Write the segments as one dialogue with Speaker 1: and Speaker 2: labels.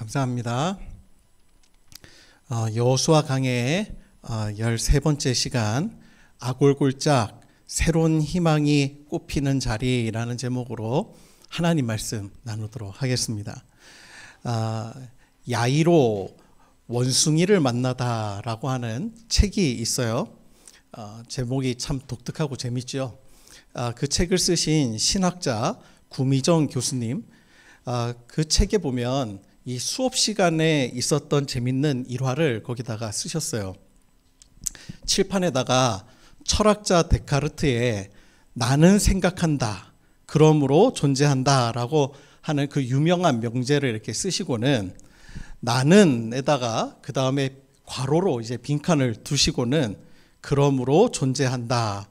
Speaker 1: 감사합니다. 여호수아 강해의 13번째 시간 아골골짝 새로운 희망이 꽃피는 자리라는 제목으로 하나님 말씀 나누도록 하겠습니다. 야이로 원숭이를 만나다라고 하는 책이 있어요. 제목이 참 독특하고 재밌죠. 그 책을 쓰신 신학자 구미정 교수님, 그 책에 보면 이 수업 시간에 있었던 재밌는 일화를 거기다가 쓰셨어요. 칠판에다가 철학자 데카르트의 나는 생각한다, 그러므로 존재한다 라고 하는 그 유명한 명제를 이렇게 쓰시고는 나는에다가 그 다음에 괄호로 이제 빈칸을 두시고는 그러므로 존재한다,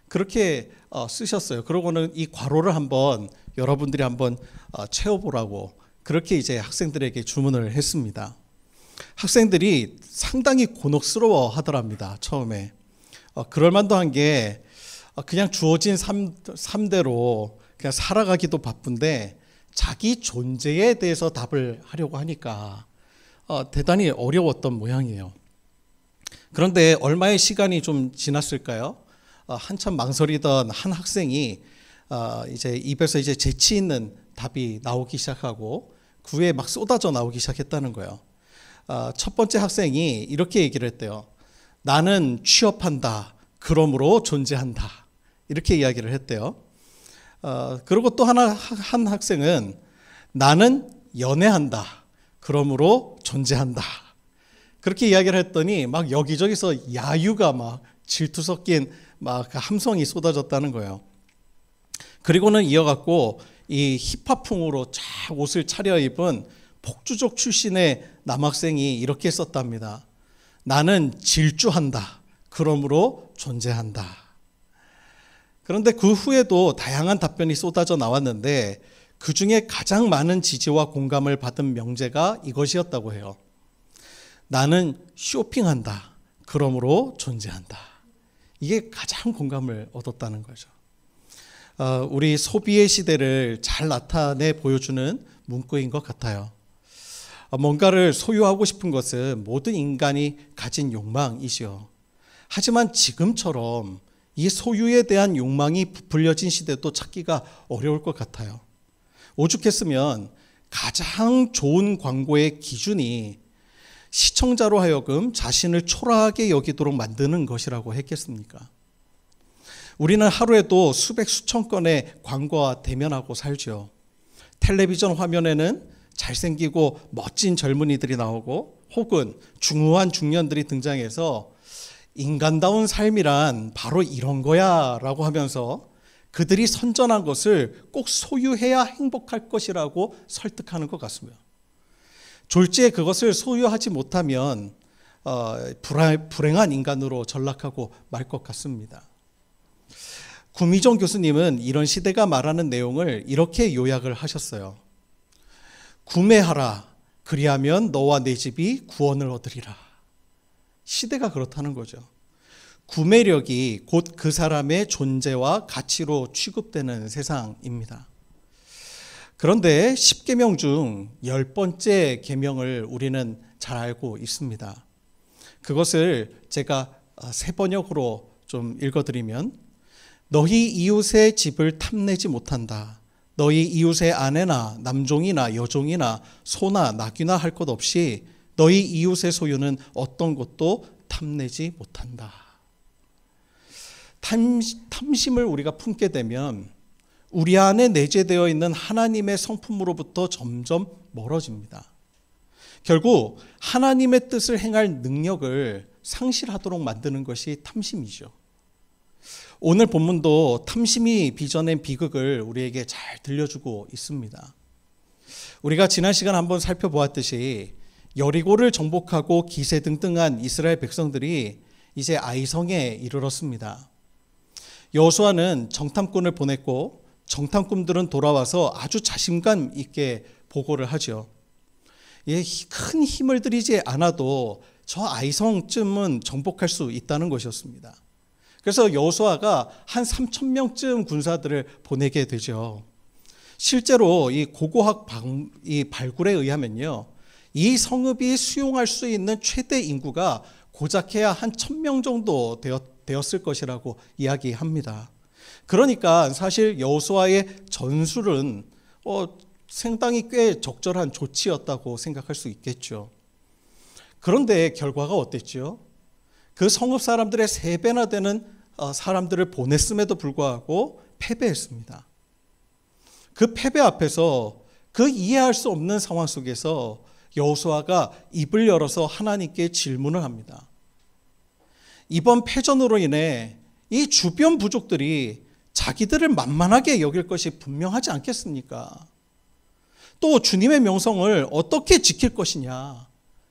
Speaker 1: 그렇게 쓰셨어요. 그러고는 이 괄호를 한번 여러분들이 한번 채워보라고 그렇게 이제 학생들에게 주문을 했습니다. 학생들이 상당히 곤혹스러워 하더랍니다. 처음에. 그럴만도 한 게 그냥 주어진 삶대로 그냥 살아가기도 바쁜데 자기 존재에 대해서 답을 하려고 하니까 대단히 어려웠던 모양이에요. 그런데 얼마의 시간이 좀 지났을까요? 한참 망설이던 한 학생이 이제 입에서 이제 재치 있는 답이 나오기 시작하고 그 후에 막 쏟아져 나오기 시작했다는 거예요. 첫 번째 학생이 이렇게 얘기를 했대요. 나는 취업한다, 그러므로 존재한다, 이렇게 이야기를 했대요. 그리고 또 한 학생은 나는 연애한다, 그러므로 존재한다, 그렇게 이야기를 했더니 막 여기저기서 야유가 막 질투 섞인 막 함성이 쏟아졌다는 거예요. 그리고는 이어갖고 이 힙합풍으로 쫙 옷을 차려입은 복주족 출신의 남학생이 이렇게 썼답니다. 나는 질주한다, 그러므로 존재한다. 그런데 그 후에도 다양한 답변이 쏟아져 나왔는데 그 중에 가장 많은 지지와 공감을 받은 명제가 이것이었다고 해요. 나는 쇼핑한다, 그러므로 존재한다. 이게 가장 공감을 얻었다는 거죠. 우리 소비의 시대를 잘 나타내 보여주는 문구인 것 같아요. 뭔가를 소유하고 싶은 것은 모든 인간이 가진 욕망이죠. 하지만 지금처럼 이 소유에 대한 욕망이 부풀려진 시대도 찾기가 어려울 것 같아요. 오죽했으면 가장 좋은 광고의 기준이 시청자로 하여금 자신을 초라하게 여기도록 만드는 것이라고 했겠습니까? 우리는 하루에도 수백 수천 건의 광고와 대면하고 살죠. 텔레비전 화면에는 잘생기고 멋진 젊은이들이 나오고 혹은 중후한 중년들이 등장해서 인간다운 삶이란 바로 이런 거야 라고 하면서 그들이 선전한 것을 꼭 소유해야 행복할 것이라고 설득하는 것 같습니다. 졸지에 그것을 소유하지 못하면 불행한 인간으로 전락하고 말 것 같습니다. 구미정 교수님은 이런 시대가 말하는 내용을 이렇게 요약을 하셨어요. 구매하라, 그리하면 너와 내 집이 구원을 얻으리라. 시대가 그렇다는 거죠. 구매력이 곧 그 사람의 존재와 가치로 취급되는 세상입니다. 그런데 10계명 중 10번째 계명을 우리는 잘 알고 있습니다. 그것을 제가 세 번역으로 좀 읽어드리면 너희 이웃의 집을 탐내지 못한다. 너희 이웃의 아내나 남종이나 여종이나 소나 나귀나 할 것 없이 너희 이웃의 소유는 어떤 것도 탐내지 못한다. 탐심을 우리가 품게 되면 우리 안에 내재되어 있는 하나님의 성품으로부터 점점 멀어집니다. 결국 하나님의 뜻을 행할 능력을 상실하도록 만드는 것이 탐심이죠. 오늘 본문도 탐심이 빚어낸 비극을 우리에게 잘 들려주고 있습니다. 우리가 지난 시간 한번 살펴보았듯이 여리고를 정복하고 기세등등한 이스라엘 백성들이 이제 아이성에 이르렀습니다. 여호수아는 정탐꾼을 보냈고 정탐꾼들은 돌아와서 아주 자신감 있게 보고를 하죠. 큰 힘을 들이지 않아도 저 아이성쯤은 정복할 수 있다는 것이었습니다. 그래서 여호수아가 한 3,000명쯤 군사들을 보내게 되죠. 실제로 이 고고학 이 발굴에 의하면요, 이 성읍이 수용할 수 있는 최대 인구가 고작해야 한 1000명 정도 되었을 것이라고 이야기합니다. 그러니까 사실 여호수아의 전술은 상당히 꽤 적절한 조치였다고 생각할 수 있겠죠. 그런데 결과가 어땠죠? 그 성읍 사람들의 3배나 되는 사람들을 보냈음에도 불구하고 패배했습니다. 그 패배 앞에서 그 이해할 수 없는 상황 속에서 여호수아가 입을 열어서 하나님께 질문을 합니다. 이번 패전으로 인해 이 주변 부족들이 자기들을 만만하게 여길 것이 분명하지 않겠습니까? 또 주님의 명성을 어떻게 지킬 것이냐,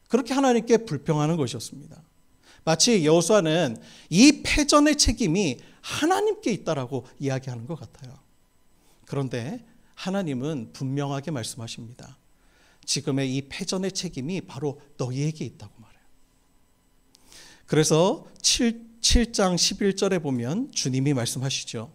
Speaker 1: 그렇게 하나님께 불평하는 것이었습니다. 마치 여호수아는 이 패전의 책임이 하나님께 있다라고 이야기하는 것 같아요. 그런데 하나님은 분명하게 말씀하십니다. 지금의 이 패전의 책임이 바로 너희에게 있다고 말해요. 그래서 7장 11절에 보면 주님이 말씀하시죠.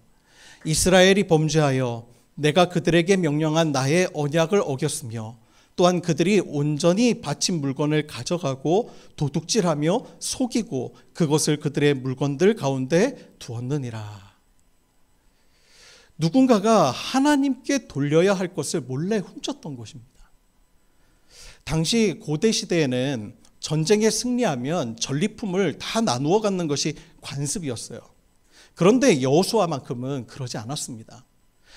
Speaker 1: 이스라엘이 범죄하여 내가 그들에게 명령한 나의 언약을 어겼으며 또한 그들이 온전히 바친 물건을 가져가고 도둑질하며 속이고 그것을 그들의 물건들 가운데 두었느니라. 누군가가 하나님께 돌려야 할 것을 몰래 훔쳤던 것입니다. 당시 고대 시대에는 전쟁에 승리하면 전리품을 다 나누어 갖는 것이 관습이었어요. 그런데 여호수아만큼은 그러지 않았습니다.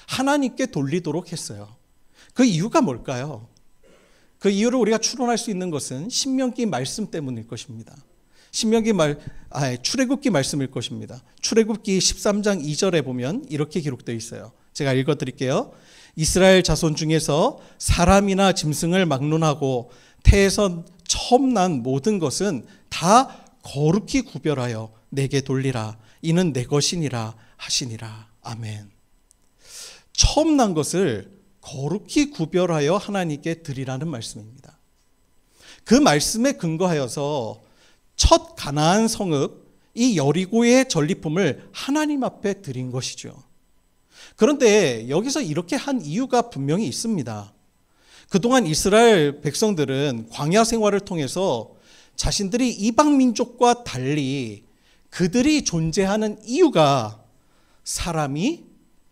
Speaker 1: 하나님께 돌리도록 했어요. 그 이유가 뭘까요? 그 이유를 우리가 추론할 수 있는 것은 신명기 말씀 때문일 것입니다. 출애굽기 말씀일 것입니다. 출애굽기 13장 2절에 보면 이렇게 기록되어 있어요. 제가 읽어드릴게요. 이스라엘 자손 중에서 사람이나 짐승을 막론하고 태에서 처음 난 모든 것은 다 거룩히 구별하여 내게 돌리라. 이는 내 것이니라 하시니라. 아멘. 처음 난 것을 거룩히 구별하여 하나님께 드리라는 말씀입니다. 그 말씀에 근거하여서 첫 가나안 성읍 이 여리고의 전리품을 하나님 앞에 드린 것이죠. 그런데 여기서 이렇게 한 이유가 분명히 있습니다. 그동안 이스라엘 백성들은 광야 생활을 통해서 자신들이 이방 민족과 달리 그들이 존재하는 이유가 사람이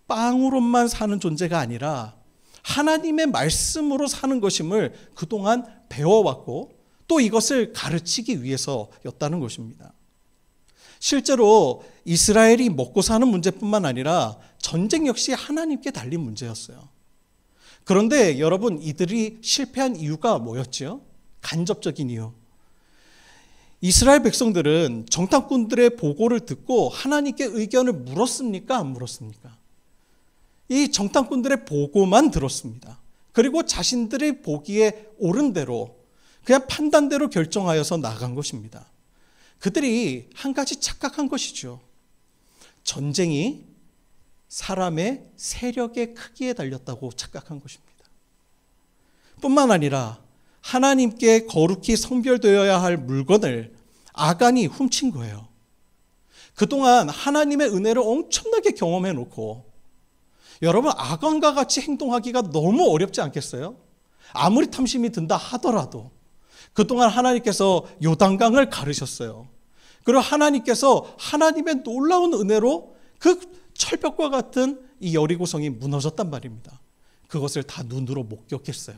Speaker 1: 빵으로만 사는 존재가 아니라 하나님의 말씀으로 사는 것임을 그동안 배워왔고 또 이것을 가르치기 위해서였다는 것입니다. 실제로 이스라엘이 먹고 사는 문제뿐만 아니라 전쟁 역시 하나님께 달린 문제였어요. 그런데 여러분, 이들이 실패한 이유가 뭐였죠? 간접적인 이유. 이스라엘 백성들은 정탐꾼들의 보고를 듣고 하나님께 의견을 물었습니까? 안 물었습니까? 이 정탐꾼들의 보고만 들었습니다. 그리고 자신들의 보기에 옳은 대로 그냥 판단대로 결정하여서 나간 것입니다. 그들이 한 가지 착각한 것이죠. 전쟁이 사람의 세력의 크기에 달렸다고 착각한 것입니다. 뿐만 아니라 하나님께 거룩히 성별되어야 할 물건을 아간이 훔친 거예요. 그동안 하나님의 은혜를 엄청나게 경험해 놓고 여러분, 아간과 같이 행동하기가 너무 어렵지 않겠어요? 아무리 탐심이 든다 하더라도 그동안 하나님께서 요단강을 가르셨어요. 그리고 하나님께서 하나님의 놀라운 은혜로 그 철벽과 같은 이 여리고성이 무너졌단 말입니다. 그것을 다 눈으로 목격했어요.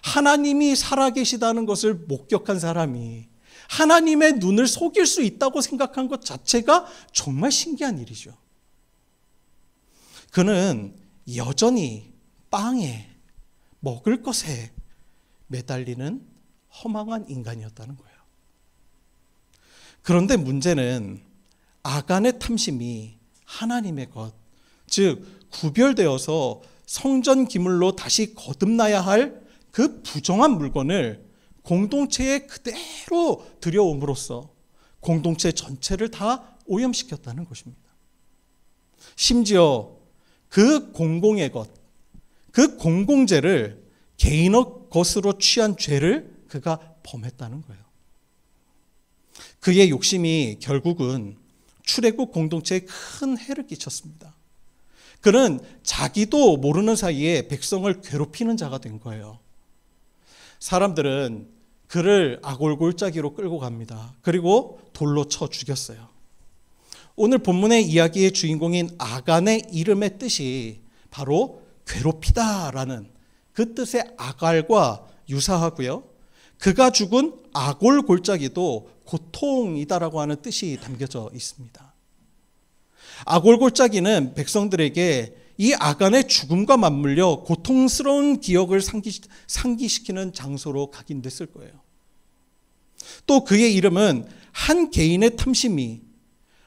Speaker 1: 하나님이 살아계시다는 것을 목격한 사람이 하나님의 눈을 속일 수 있다고 생각한 것 자체가 정말 신기한 일이죠. 그는 여전히 빵에 먹을 것에 매달리는 허망한 인간이었다는 거예요. 그런데 문제는 아간의 탐심이 하나님의 것, 즉 구별되어서 성전 기물로 다시 거듭나야 할 그 부정한 물건을 공동체에 그대로 들여옴으로써 공동체 전체를 다 오염시켰다는 것입니다. 심지어 그 공공의 것, 그 공공재를 개인의 것으로 취한 죄를 그가 범했다는 거예요. 그의 욕심이 결국은 출애굽 공동체에 큰 해를 끼쳤습니다. 그는 자기도 모르는 사이에 백성을 괴롭히는 자가 된 거예요. 사람들은 그를 아골골짜기로 끌고 갑니다. 그리고 돌로 쳐 죽였어요. 오늘 본문의 이야기의 주인공인 아간의 이름의 뜻이 바로 괴롭히다라는 그 뜻의 아갈과 유사하고요. 그가 죽은 아골 골짜기도 고통이다라고 하는 뜻이 담겨져 있습니다. 아골 골짜기는 백성들에게 이 아간의 죽음과 맞물려 고통스러운 기억을 상기시키는 장소로 각인됐을 거예요. 또 그의 이름은 한 개인의 탐심이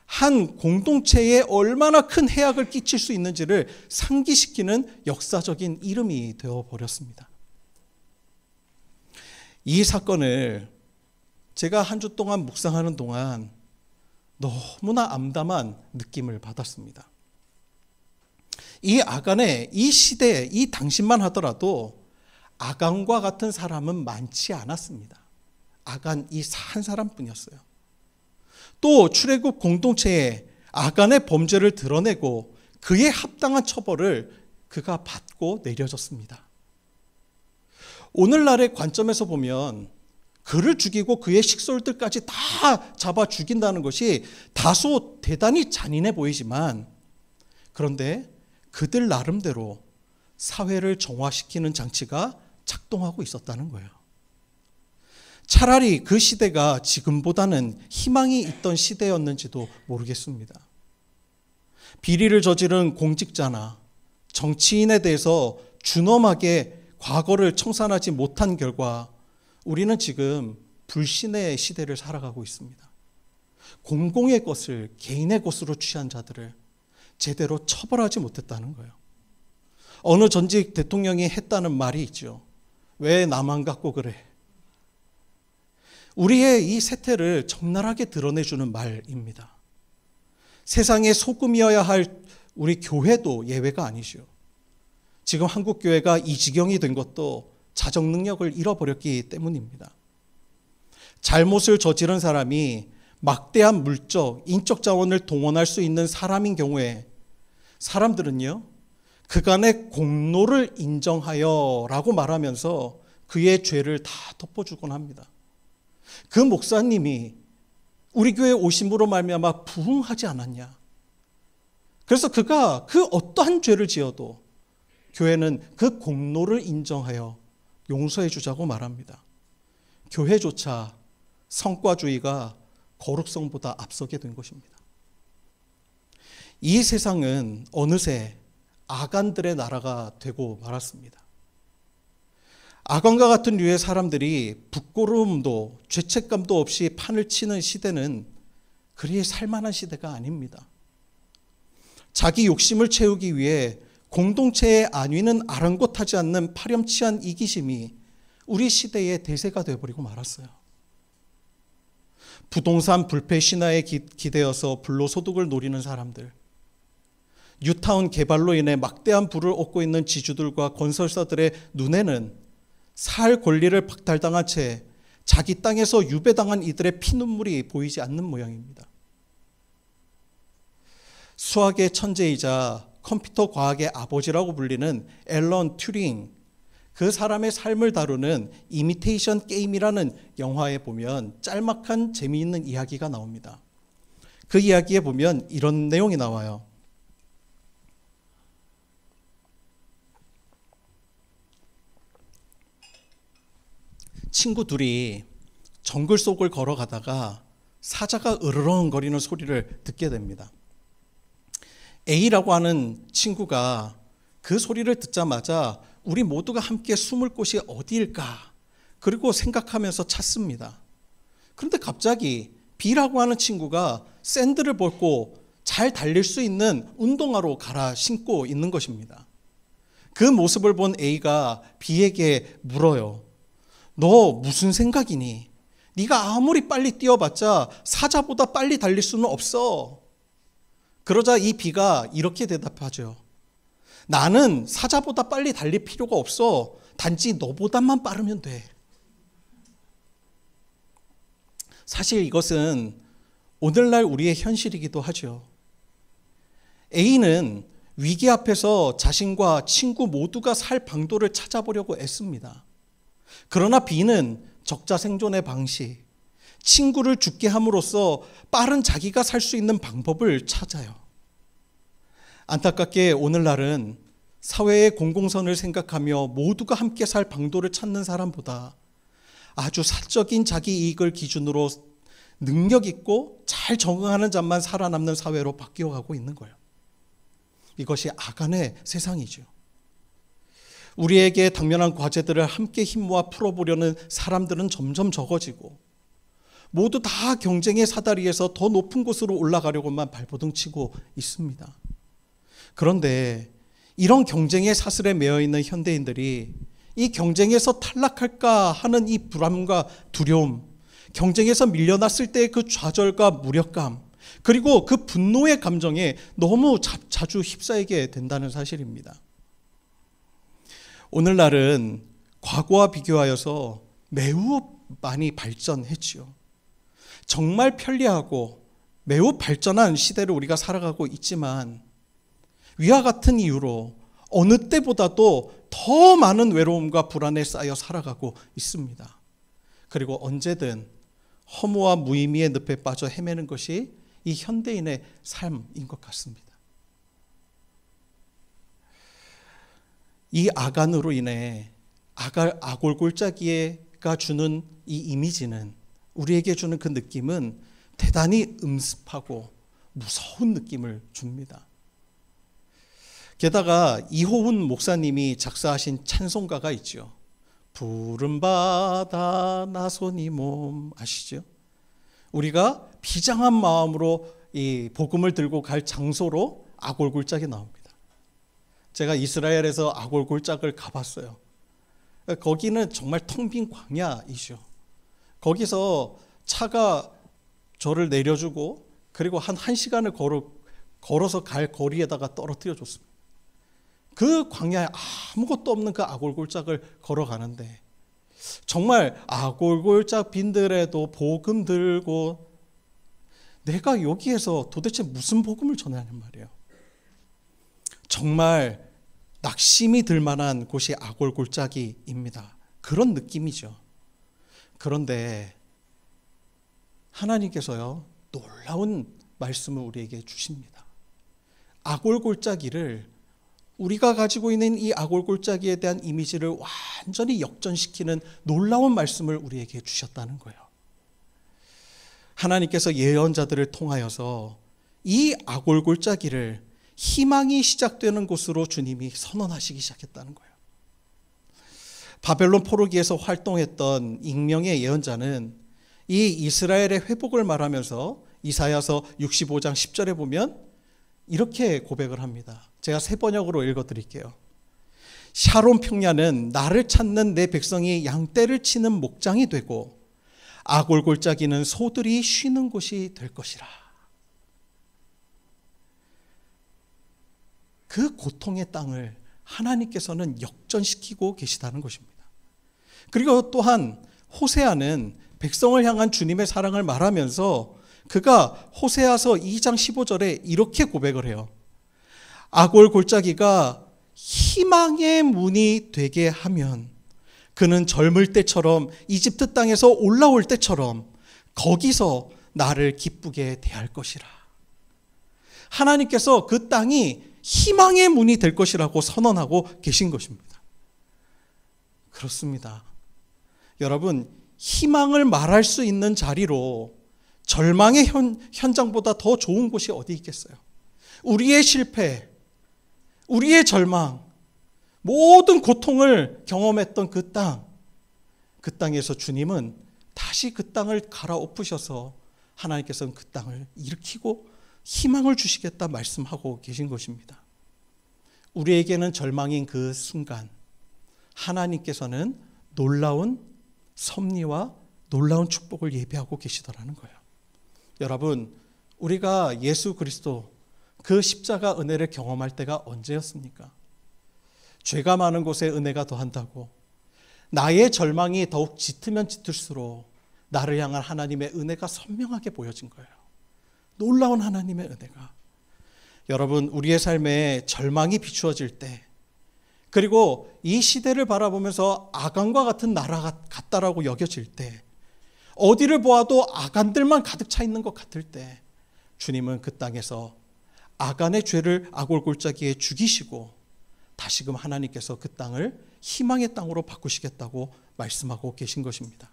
Speaker 1: 한 공동체에 얼마나 큰 해악을 끼칠 수 있는지를 상기시키는 역사적인 이름이 되어버렸습니다. 이 사건을 제가 한 주 동안 묵상하는 동안 너무나 암담한 느낌을 받았습니다. 이 아간의 이 시대에 이 당시만 하더라도 아간과 같은 사람은 많지 않았습니다. 아간 이 한 사람뿐이었어요. 또 출애굽 공동체에 아간의 범죄를 드러내고 그에 합당한 처벌을 그가 받고 내려졌습니다. 오늘날의 관점에서 보면 그를 죽이고 그의 식솔들까지 다 잡아 죽인다는 것이 다소 대단히 잔인해 보이지만, 그런데 그들 나름대로 사회를 정화시키는 장치가 작동하고 있었다는 거예요. 차라리 그 시대가 지금보다는 희망이 있던 시대였는지도 모르겠습니다. 비리를 저지른 공직자나 정치인에 대해서 준엄하게 과거를 청산하지 못한 결과 우리는 지금 불신의 시대를 살아가고 있습니다. 공공의 것을 개인의 것으로 취한 자들을 제대로 처벌하지 못했다는 거예요. 어느 전직 대통령이 했다는 말이 있죠. 왜 나만 갖고 그래? 우리의 이 세태를 적나라하게 드러내주는 말입니다. 세상의 소금이어야 할 우리 교회도 예외가 아니죠. 지금 한국 교회가 이 지경이 된 것도 자정 능력을 잃어버렸기 때문입니다. 잘못을 저지른 사람이 막대한 물적, 인적 자원을 동원할 수 있는 사람인 경우에 사람들은요, 그간의 공로를 인정하여 라고 말하면서 그의 죄를 다 덮어주곤 합니다. 그 목사님이 우리 교회에 오심으로 말미암아 부흥하지 않았냐. 그래서 그가 그 어떠한 죄를 지어도 교회는 그 공로를 인정하여 용서해 주자고 말합니다. 교회조차 성과주의가 거룩성보다 앞서게 된 것입니다. 이 세상은 어느새 아간들의 나라가 되고 말았습니다. 아간과 같은 류의 사람들이 부끄러움도 죄책감도 없이 판을 치는 시대는 그리 살만한 시대가 아닙니다. 자기 욕심을 채우기 위해 공동체의 안위는 아랑곳하지 않는 파렴치한 이기심이 우리 시대의 대세가 되어버리고 말았어요. 부동산 불패 신화에 기대어서 불로소득을 노리는 사람들, 뉴타운 개발로 인해 막대한 부를 얻고 있는 지주들과 건설사들의 눈에는 살 권리를 박탈당한 채 자기 땅에서 유배당한 이들의 피눈물이 보이지 않는 모양입니다. 수학의 천재이자 컴퓨터 과학의 아버지라고 불리는 앨런 튜링, 그 사람의 삶을 다루는 이미테이션 게임이라는 영화에 보면 짤막한 재미있는 이야기가 나옵니다. 그 이야기에 보면 이런 내용이 나와요. 친구 둘이 정글 속을 걸어가다가 사자가 으르렁거리는 소리를 듣게 됩니다. A라고 하는 친구가 그 소리를 듣자마자 우리 모두가 함께 숨을 곳이 어디일까? 그리고 생각하면서 찾습니다. 그런데 갑자기 B라고 하는 친구가 샌들을 벗고 잘 달릴 수 있는 운동화로 갈아 신고 있는 것입니다. 그 모습을 본 A가 B에게 물어요. 너 무슨 생각이니? 네가 아무리 빨리 뛰어봤자 사자보다 빨리 달릴 수는 없어. 그러자 이 B가 이렇게 대답하죠. 나는 사자보다 빨리 달릴 필요가 없어. 단지 너보다만 빠르면 돼. 사실 이것은 오늘날 우리의 현실이기도 하죠. A는 위기 앞에서 자신과 친구 모두가 살 방도를 찾아보려고 애씁니다. 그러나 B는 적자 생존의 방식, 친구를 죽게 함으로써 빠른 자기가 살 수 있는 방법을 찾아요. 안타깝게 오늘날은 사회의 공공선을 생각하며 모두가 함께 살 방도를 찾는 사람보다 아주 사적인 자기 이익을 기준으로 능력 있고 잘 적응하는 자만 살아남는 사회로 바뀌어가고 있는 거예요. 이것이 악한의 세상이죠. 우리에게 당면한 과제들을 함께 힘 모아 풀어보려는 사람들은 점점 적어지고 모두 다 경쟁의 사다리에서 더 높은 곳으로 올라가려고만 발버둥치고 있습니다. 그런데 이런 경쟁의 사슬에 매여 있는 현대인들이 이 경쟁에서 탈락할까 하는 이 불안과 두려움, 경쟁에서 밀려났을 때의 그 좌절과 무력감, 그리고 그 분노의 감정에 너무 자주 휩싸이게 된다는 사실입니다. 오늘날은 과거와 비교하여서 매우 많이 발전했지요. 정말 편리하고 매우 발전한 시대를 우리가 살아가고 있지만 위와 같은 이유로 어느 때보다도 더 많은 외로움과 불안에 쌓여 살아가고 있습니다. 그리고 언제든 허무와 무의미의 늪에 빠져 헤매는 것이 이 현대인의 삶인 것 같습니다. 이 악안으로 인해 아골골짜기가 주는 이 이미지는, 우리에게 주는 그 느낌은 대단히 음습하고 무서운 느낌을 줍니다. 게다가 이호훈 목사님이 작사하신 찬송가가 있죠. 푸른 바다 나선이 몸, 아시죠? 우리가 비장한 마음으로 이 복음을 들고 갈 장소로 아골골짝이 나옵니다. 제가 이스라엘에서 아골골짝을 가봤어요. 거기는 정말 텅 빈 광야이죠. 거기서 차가 저를 내려주고 그리고 한 1시간을 걸어서 갈 거리에다가 떨어뜨려 줬습니다. 그 광야에 아무것도 없는 그 아골골짝을 걸어가는데 정말 아골골짝 빈들에도 복음 들고 내가 여기에서 도대체 무슨 복음을 전하냐는 말이에요. 정말 낙심이 들 만한 곳이 아골골짜기입니다. 그런 느낌이죠. 그런데 하나님께서요, 놀라운 말씀을 우리에게 주십니다. 아골골짜기를, 우리가 가지고 있는 이 아골골짜기에 대한 이미지를 완전히 역전시키는 놀라운 말씀을 우리에게 주셨다는 거예요. 하나님께서 예언자들을 통하여서 이 아골골짜기를 희망이 시작되는 곳으로 주님이 선언하시기 시작했다는 거예요. 바벨론 포로기에서 활동했던 익명의 예언자는 이 이스라엘의 회복을 말하면서 이사야서 65장 10절에 보면 이렇게 고백을 합니다. 제가 세 번역으로 읽어드릴게요. 샤론 평야는 나를 찾는 내 백성이 양떼를 치는 목장이 되고 아골골짜기는 소들이 쉬는 곳이 될 것이라. 그 고통의 땅을 하나님께서는 역전시키고 계시다는 것입니다. 그리고 또한 호세아는 백성을 향한 주님의 사랑을 말하면서 그가 호세아서 2장 15절에 이렇게 고백을 해요. 아골골짜기가 희망의 문이 되게 하면 그는 젊을 때처럼 이집트 땅에서 올라올 때처럼 거기서 나를 기쁘게 대할 것이라. 하나님께서 그 땅이 희망의 문이 될 것이라고 선언하고 계신 것입니다. 그렇습니다. 여러분, 희망을 말할 수 있는 자리로 절망의 현장보다 더 좋은 곳이 어디 있겠어요? 우리의 실패, 우리의 절망, 모든 고통을 경험했던 그 땅에서 주님은 다시 그 땅을 갈아엎으셔서 하나님께서는 그 땅을 일으키고 희망을 주시겠다 말씀하고 계신 것입니다. 우리에게는 절망인 그 순간 하나님께서는 놀라운 섭리와 놀라운 축복을 예비하고 계시더라는 거예요. 여러분, 우리가 예수 그리스도 그 십자가 은혜를 경험할 때가 언제였습니까? 죄가 많은 곳에 은혜가 더한다고 나의 절망이 더욱 짙으면 짙을수록 나를 향한 하나님의 은혜가 선명하게 보여진 거예요. 놀라운 하나님의 은혜가. 여러분, 우리의 삶에 절망이 비추어질 때 그리고 이 시대를 바라보면서 아간과 같은 나라 같다라고 여겨질 때, 어디를 보아도 아간들만 가득 차 있는 것 같을 때, 주님은 그 땅에서 아간의 죄를 아골골짜기에 죽이시고 다시금 하나님께서 그 땅을 희망의 땅으로 바꾸시겠다고 말씀하고 계신 것입니다.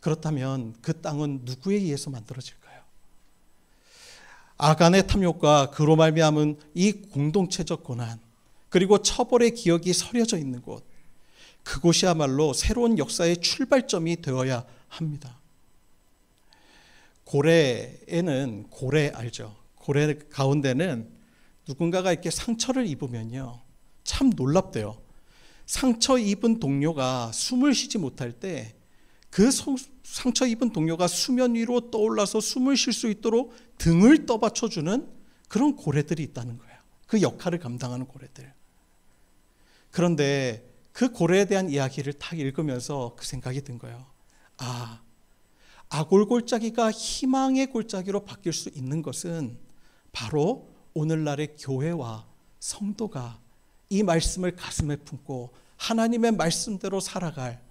Speaker 1: 그렇다면 그 땅은 누구에 의해서 만들어질까요? 아간의 탐욕과 그로 말미암은 이 공동체적 고난, 그리고 처벌의 기억이 서려져 있는 곳, 그곳이야말로 새로운 역사의 출발점이 되어야 합니다. 고래에는, 고래 알죠? 고래 가운데는 누군가가 이렇게 상처를 입으면요, 참 놀랍대요. 상처 입은 동료가 숨을 쉬지 못할 때 그 상처 입은 동료가 수면 위로 떠올라서 숨을 쉴 수 있도록 등을 떠받쳐주는 그런 고래들이 있다는 거예요. 그 역할을 감당하는 고래들. 그런데 그 고래에 대한 이야기를 딱 읽으면서 그 생각이 든 거예요. 아, 아골골짜기가 희망의 골짜기로 바뀔 수 있는 것은 바로 오늘날의 교회와 성도가 이 말씀을 가슴에 품고 하나님의 말씀대로 살아갈,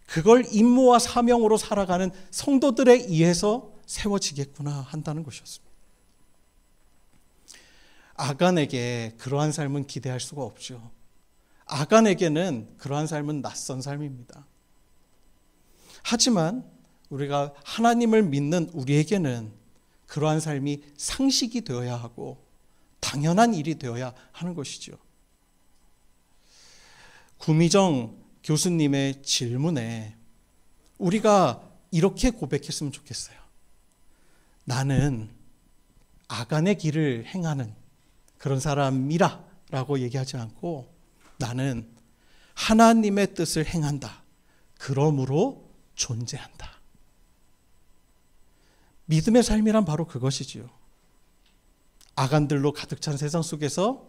Speaker 1: 그걸 임무와 사명으로 살아가는 성도들에 의해서 세워지겠구나 한다는 것이었습니다. 아간에게 그러한 삶은 기대할 수가 없죠. 아간에게는 그러한 삶은 낯선 삶입니다. 하지만 우리가 하나님을 믿는 우리에게는 그러한 삶이 상식이 되어야 하고 당연한 일이 되어야 하는 것이죠. 구미정 교수님의 질문에 우리가 이렇게 고백했으면 좋겠어요. 나는 아간의 길을 행하는 그런 사람이라 라고 얘기하지 않고, 나는 하나님의 뜻을 행한다. 그러므로 존재한다. 믿음의 삶이란 바로 그것이지요. 아간들로 가득 찬 세상 속에서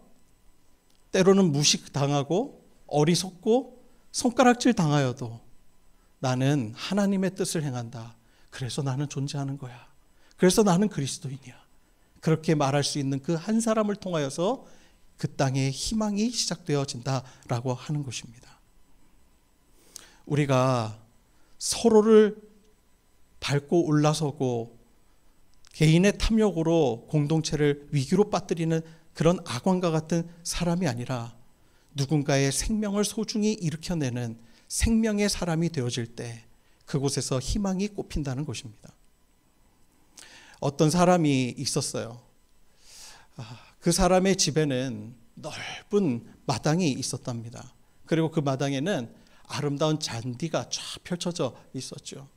Speaker 1: 때로는 무식당하고 어리석고 손가락질 당하여도 나는 하나님의 뜻을 행한다. 그래서 나는 존재하는 거야. 그래서 나는 그리스도인이야. 그렇게 말할 수 있는 그 한 사람을 통하여서 그 땅에 희망이 시작되어진다라고 하는 것입니다. 우리가 서로를 밟고 올라서고 개인의 탐욕으로 공동체를 위기로 빠뜨리는 그런 악왕과 같은 사람이 아니라 누군가의 생명을 소중히 일으켜내는 생명의 사람이 되어질 때 그곳에서 희망이 꽃핀다는 것입니다. 어떤 사람이 있었어요. 그 사람의 집에는 넓은 마당이 있었답니다. 그리고 그 마당에는 아름다운 잔디가 쫙 펼쳐져 있었죠.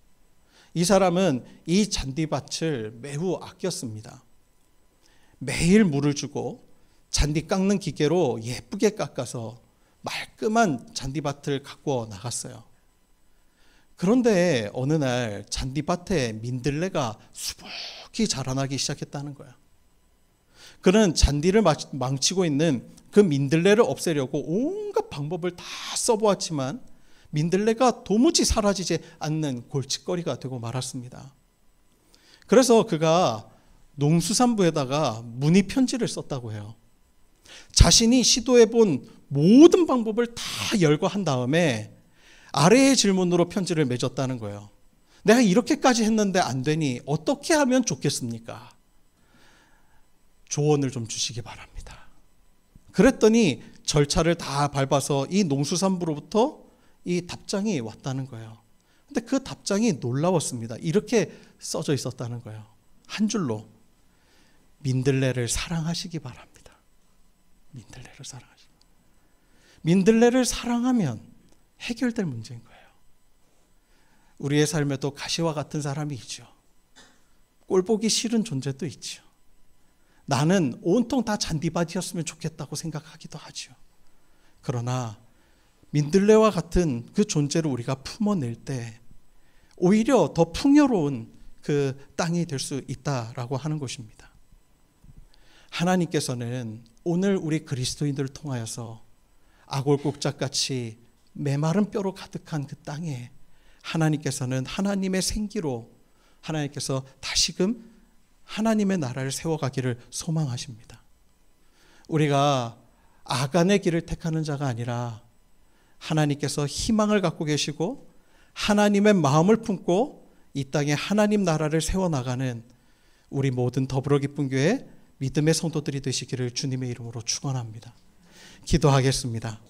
Speaker 1: 이 사람은 이 잔디밭을 매우 아꼈습니다. 매일 물을 주고 잔디 깎는 기계로 예쁘게 깎아서 말끔한 잔디밭을 갖고 나갔어요. 그런데 어느 날 잔디밭에 민들레가 수북히 자라나기 시작했다는 거야. 그는 잔디를 망치고 있는 그 민들레를 없애려고 온갖 방법을 다 써보았지만 민들레가 도무지 사라지지 않는 골칫거리가 되고 말았습니다. 그래서 그가 농수산부에다가 문의 편지를 썼다고 해요. 자신이 시도해본 모든 방법을 다 열거한 다음에 아래의 질문으로 편지를 맺었다는 거예요. 내가 이렇게까지 했는데 안 되니 어떻게 하면 좋겠습니까? 조언을 좀 주시기 바랍니다. 그랬더니 절차를 다 밟아서 이 농수산부로부터 이 답장이 왔다는 거예요. 근데 그 답장이 놀라웠습니다. 이렇게 써져 있었다는 거예요. 한 줄로, 민들레를 사랑하시기 바랍니다. 민들레를 사랑하시기. 민들레를 사랑하면 해결될 문제인 거예요. 우리의 삶에도 가시와 같은 사람이 있죠. 꼴보기 싫은 존재도 있죠. 나는 온통 다 잔디밭이었으면 좋겠다고 생각하기도 하죠. 그러나 민들레와 같은 그 존재를 우리가 품어낼 때 오히려 더 풍요로운 그 땅이 될 수 있다라고 하는 것입니다. 하나님께서는 오늘 우리 그리스도인들을 통하여서 아골골짝같이 메마른 뼈로 가득한 그 땅에 하나님께서는 하나님의 생기로 하나님께서 다시금 하나님의 나라를 세워가기를 소망하십니다. 우리가 아간의 길을 택하는 자가 아니라 하나님께서 희망을 갖고 계시고 하나님의 마음을 품고 이 땅에 하나님 나라를 세워나가는 우리 모든 더불어 기쁜 교회 믿음의 성도들이 되시기를 주님의 이름으로 축원합니다. 기도하겠습니다.